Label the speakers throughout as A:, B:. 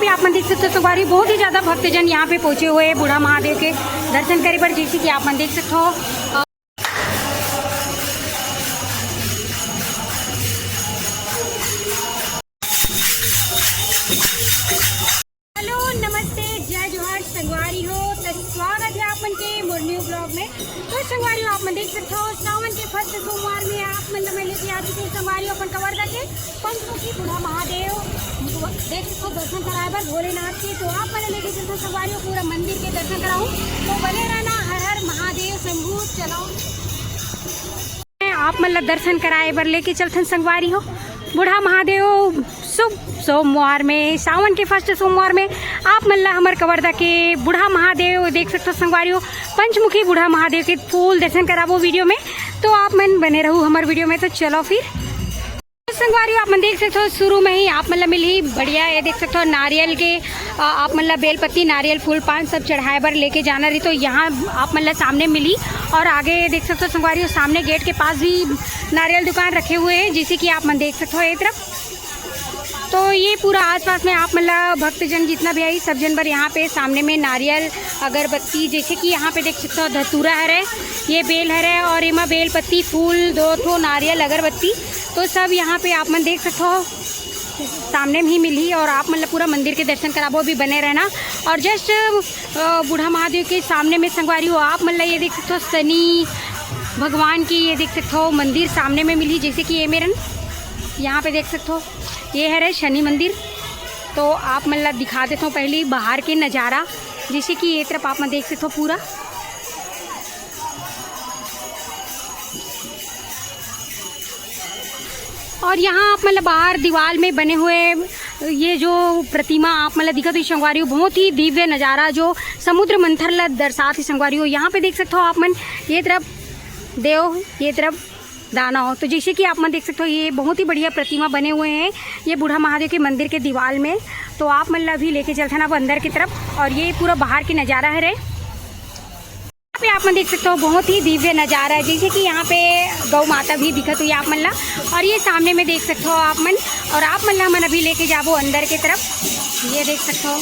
A: पे आप मन देख सकते हो संगवारी बहुत ही ज़्यादा भक्तजन यहाँ पे पहुँचे हुए हैं बूढ़ा महादेव के दर्शन करे पर, जैसे कि आप मन देख सकते हो। हेलो नमस्ते जय जोहार संगवारी हो, तो स्वागत है आप मन के मोर न्यू ब्लॉग में। तो संगवारी हो आप मन देख सकते हो सावन के फर्स्ट सोमवार में आप मन मैं लेके आ चुके संगवारी अपन कवर करके पंचमुखी बूढ़ा महादेव देख सकते हो दर्शन कराए बर भोलेनाथ के। तो आप मैंने लेके चलते संगवारी हो पूरा मंदिर के दर्शन कराऊँ, तो बने रहना। हर हर महादेव शंभू। चलो आप मतलब दर्शन कराए बर लेके चलते संगवारी हो बूढ़ा महादेव शुभ सोमवार में, सावन के फर्स्ट सोमवार में आप मल्ला हमारे कवर्धा के बूढ़ा महादेव देख सकते हो संगवारी हो पंचमुखी बूढ़ा महादेव के फुल दर्शन कराबो वीडियो में। तो आप मन बने रहूँ हमारे वीडियो में। तो चलो फिर संगवारी आप मन देख सकते हो शुरू में ही आप मतलब मिली बढ़िया ये देख सकते हो नारियल के आप मतलब बेलपत्ती नारियल फूल पान सब चढ़ाए बर लेके जाना रही। तो यहाँ आप मतलब सामने मिली और आगे देख सकते हो संगवारी सामने गेट के पास भी नारियल दुकान रखे हुए हैं, जैसे कि आप मन देख सकते हो एक तरफ। तो ये पूरा आसपास में आप मतलब भक्तजन जितना भी आई सब जन पर यहाँ पे सामने में नारियल अगरबत्ती, जैसे कि यहाँ पे देख सकते हो धतूरा है, ये बेल है और इमा बेल पत्ती फूल 2 ठो नारियल अगरबत्ती, तो सब यहाँ पे आप मन देख सकते हो सामने में ही मिली। और आप मतलब पूरा मंदिर के दर्शन कराबो भी बने रहना। और जस्ट बूढ़ा महादेव के सामने में संगवारी हो आप मतलब ये देख सकते हो शनि भगवान की ये देख सकते हो मंदिर सामने में मिली, जैसे कि ये मेरन यहाँ पे देख सकते हो ये है शनि मंदिर। तो आप मतलब दिखा देता हूँ पहले बाहर के नज़ारा, जैसे कि ये तरफ आप मैं देख सकते हो पूरा। और यहाँ आप मतलब बाहर दीवार में बने हुए ये जो प्रतिमा आप मतलब दिखा तो संगवारी हो बहुत ही दिव्य नज़ारा जो समुद्र मंथन ला दर्शाती संगवारी हो। यहाँ पे देख सकते हो आप मन ये तरफ देव ये तरफ दाना हो, तो जैसे कि आप मन देख सकते हो ये बहुत ही बढ़िया प्रतिमा बने हुए हैं ये बूढ़ा महादेव के मंदिर के दीवार में। तो आप मतलब अभी लेके चलते हैं अब अंदर की तरफ। और ये पूरा बाहर की नज़ारा है रे, यहाँ पे आप मन देख सकते हो बहुत ही दिव्य नज़ारा है, जैसे कि यहाँ पे गौ माता भी दिखत हुई आप मन ला। और ये सामने में देख सकते हो आप मन, और आप मन ला मन अभी लेके जाबो अंदर की तरफ, ये देख सकते हो।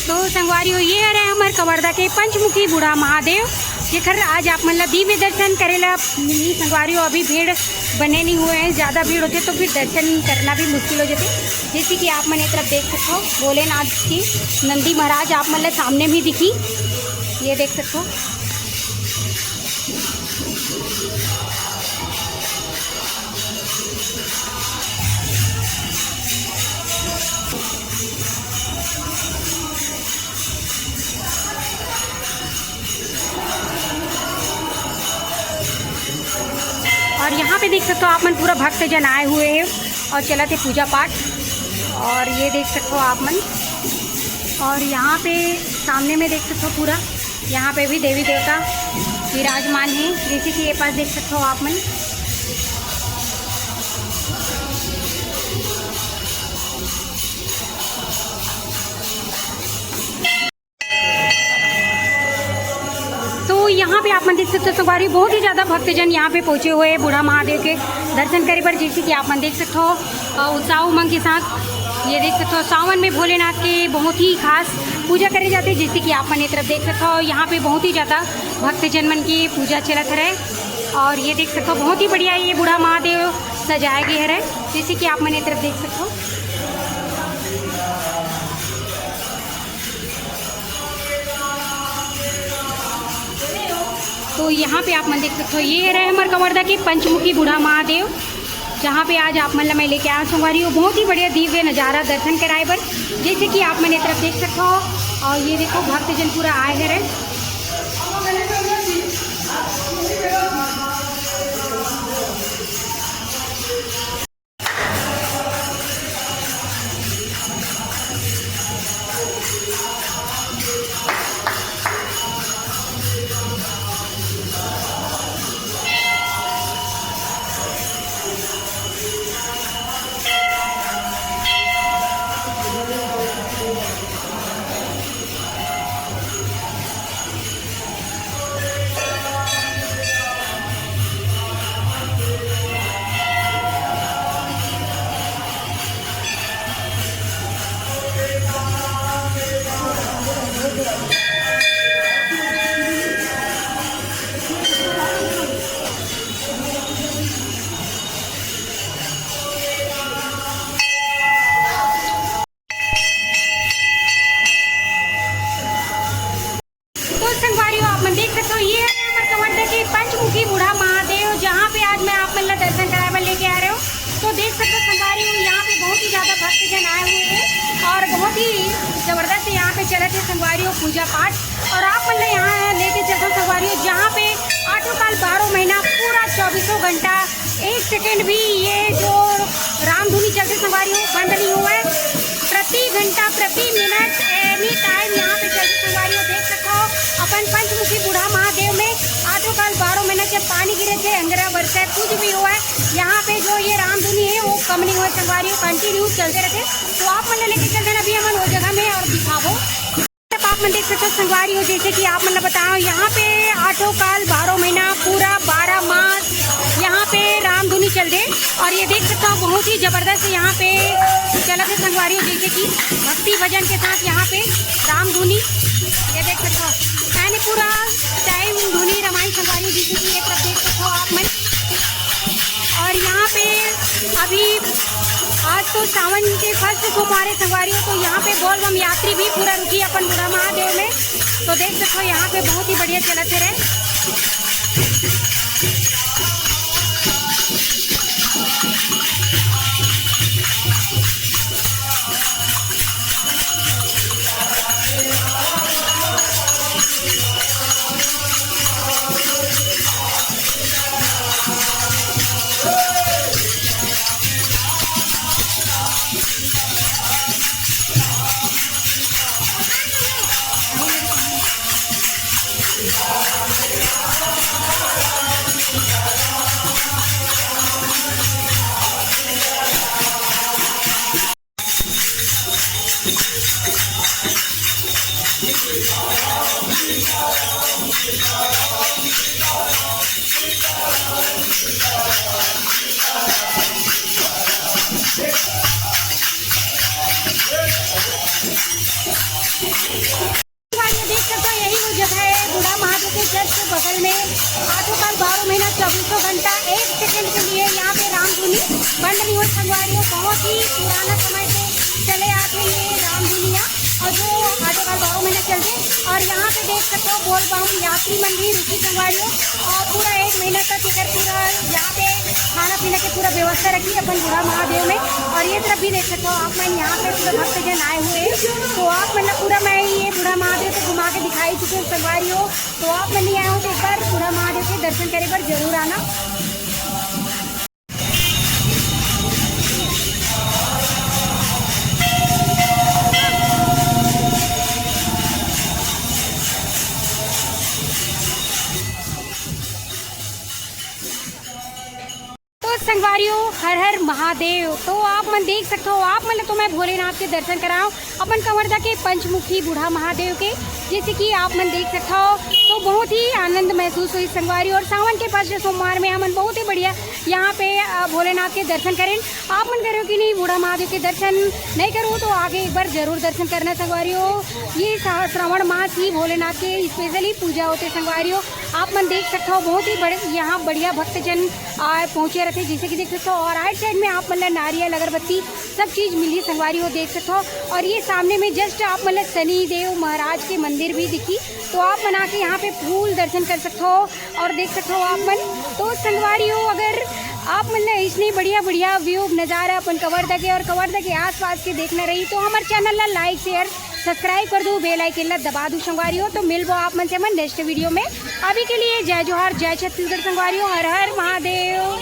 A: तो संगवारी हो ये है हमारे कवर्धा के पंचमुखी बूढ़ा महादेव जेकर आज आप मतलब दिव्य दर्शन करेला मिली संगवारी हो। अभी भीड़ बने नहीं हुए हैं, ज़्यादा भीड़ होती है तो फिर दर्शन करना भी मुश्किल हो जाती, जैसे कि आप मैंने तरफ देख सकते हो भोलेनाथ की नंदी महाराज आप मतलब सामने भी दिखी, ये देख सकते हो। और यहाँ पे देख सकते हो आप मन पूरा भक्तजन आए हुए हैं और चला थे पूजा पाठ, और ये देख सकते हो आप मन। और यहाँ पे सामने में देख सकते हो पूरा यहाँ पे भी देवी देवता विराजमान हैं, जैसे कि ये पास देख सकते हो आप मन। यहाँ पे आप मन देख सकते हो संगवारी बहुत ही ज़्यादा भक्तजन यहाँ पे पहुँचे हुए हैं बूढ़ा महादेव के दर्शन करे पर, जैसे कि आप मन देख सकते हो उत्साह उमंग के साथ ये देख सकते हो। सावन में भोलेनाथ के बहुत ही खास पूजा करे जाते हैं, जैसे कि आप मन तरफ देख सकते हो यहाँ पे बहुत ही ज़्यादा भक्तजन मन की पूजा चलत है। और ये देख सकते हो बहुत ही बढ़िया ये बूढ़ा महादेव सजाया गया है, जैसे कि आप मन तरफ देख सकते हो। तो यहाँ पे आप मन देख सकते हो ये है हमारे कवर्धा के पंचमुखी बूढ़ा महादेव, जहाँ पे आज आप मतलब मैं लेके आया संगवारी हो बहुत ही बढ़िया दिव्य नज़ारा दर्शन कराए पर, जैसे कि आप मैंने तरफ देख सकते हो। और ये देखो भक्तजन पूरा आए हैं। देख सकते हो संगवारी हो, यहाँ पे बहुत ही ज़्यादा भक्तजन आए हुए हैं और बहुत ही ज़बरदस्त यहाँ पे चलते हैं संगवारी हो पूजा पाठ। और आप मतलब यहाँ लेके चलते हो संगवारी हो, जहाँ पे आठों काल 12 महीना पूरा 24 घंटा 1 सेकेंड भी ये जो रामधुनी चलते संगवारी हो बंद नहीं हुआ है। प्रति घंटा प्रति मिनट एनी टाइम यहाँ पे चलते संगवारी हो। देख सकते हो अपन पंचमुखी बूढ़ा महादेव में आठों काल 12 महीना जब पानी गिरे थे, अंगरा बरसे कुछ भी हुआ है, यहाँ पे जो ये रामधुनी है वो कम नहीं हुआ संगवारी हो, कंटिन्यू चलते रहते। तो आप मतलब लेके चलते ना अभी हम वो जगह में और दिखाओ। आप मन देख सकते हो संगवारी हो, जैसे कि आप मतलब बताओ यहाँ पे आठों काल 12 महीना पूरा 12 मास यहाँ पे रामधुनी चलते। और ये देख सकते हो बहुत ही ज़बरदस्त यहाँ पे चलते है संगवारी हो, जैसे कि भक्ति भजन के साथ यहाँ पे रामधुनी ये देख सकते हो। मैंने पूरा टाइम धुनी रमाई संगवारी हो, जैसे कि ये सब देख सकते हो आप मन। और यहाँ पे अभी आज तो सावन के फर्स्ट सोमवार है संगवारी हो, तो यहाँ पे बोलबम यात्री भी पूरा रुकी अपन बूढ़ा महादेव में। तो देख सकते हो यहाँ पे बहुत ही बढ़िया चलते रहे। देख सकते हो यही वो जगह है बूढ़ा महादेव के जस्ट बगल में। आठों काल 12 महीना 24 घंटा 1 सेकेंड के लिए यहाँ पे रामधुनी बंद नहीं हुई संगवारी हो। बहुत ही पुराना समय से चले आते ये रामधुनियाँ और जो आठों काल 12 महीना चलते। और यहाँ पे देख सकते हो बोलबम यात्री मंदिर रुकी संगवारी हो, और पूरा 1 महीना तक इधर पूरा यहाँ पे खाना पीने की पूरा व्यवस्था रखी अपन बूढ़ा महादेव में। और ये तरफ भी देख सकते हो आप, मैं यहाँ पे पूरा भक्तजन आए हुए हैं। तो आप मतलब पूरा मैं ये बूढ़ा महादेव को घुमा के दिखाई चुके हैं संगवारी हो। तो आप मैं नहीं आए हो तो एक बार बूढ़ा महादेव के दर्शन करे पर जरूर आना। संगवारियों हर हर महादेव। तो आप मन देख सकते हो आप मतलब तो मैं भोलेनाथ के दर्शन कराऊँ अपन कवर्धा के पंचमुखी बूढ़ा महादेव के, जैसे कि आप मन देख सकते हो। तो बहुत ही आनंद महसूस हुई संगवारी। और सावन के फर्स्ट सोमवार में हमन बहुत ही बढ़िया यहाँ पे भोलेनाथ के दर्शन करें। आप मन करो कि नहीं बूढ़ा महादेव के दर्शन नहीं करो तो आगे एक बार जरूर दर्शन करना संगवारी हो। ये श्रावण मास ही भोलेनाथ के स्पेशली पूजा होते संगवारी हो। आप मन देख सकते हो बहुत ही बड़े यहाँ बढ़िया भक्तजन पहुँचे रहते, जैसे कि देख सकते हो। और राइट साइड में आप मतलब नारियल अगरबत्ती सब चीज़ मिली संगवारी हो देख सकते हो। और ये सामने में जस्ट आप मतलब शनि देव महाराज के मंदिर भी दिखी, तो आप बना के यहाँ पे फूल दर्शन कर सकते हो और देख सकते हो आप मन। तो संगवारी हो अगर आप मतलब इतनी बढ़िया बढ़िया व्यू नज़ारा अपन कवर्धा के और कवर्धा के आसपास के देखना रही तो हमारे चैनल ला लाइक शेयर सब्सक्राइब कर दो, बेल आइकन ला दबा दो संगवारी हो। तो मिल वो आप मन से मन नेक्स्ट वीडियो में। अभी के लिए जय जोहार, जय छत्तीसगढ़ संगवारी हो, हर हर महादेव।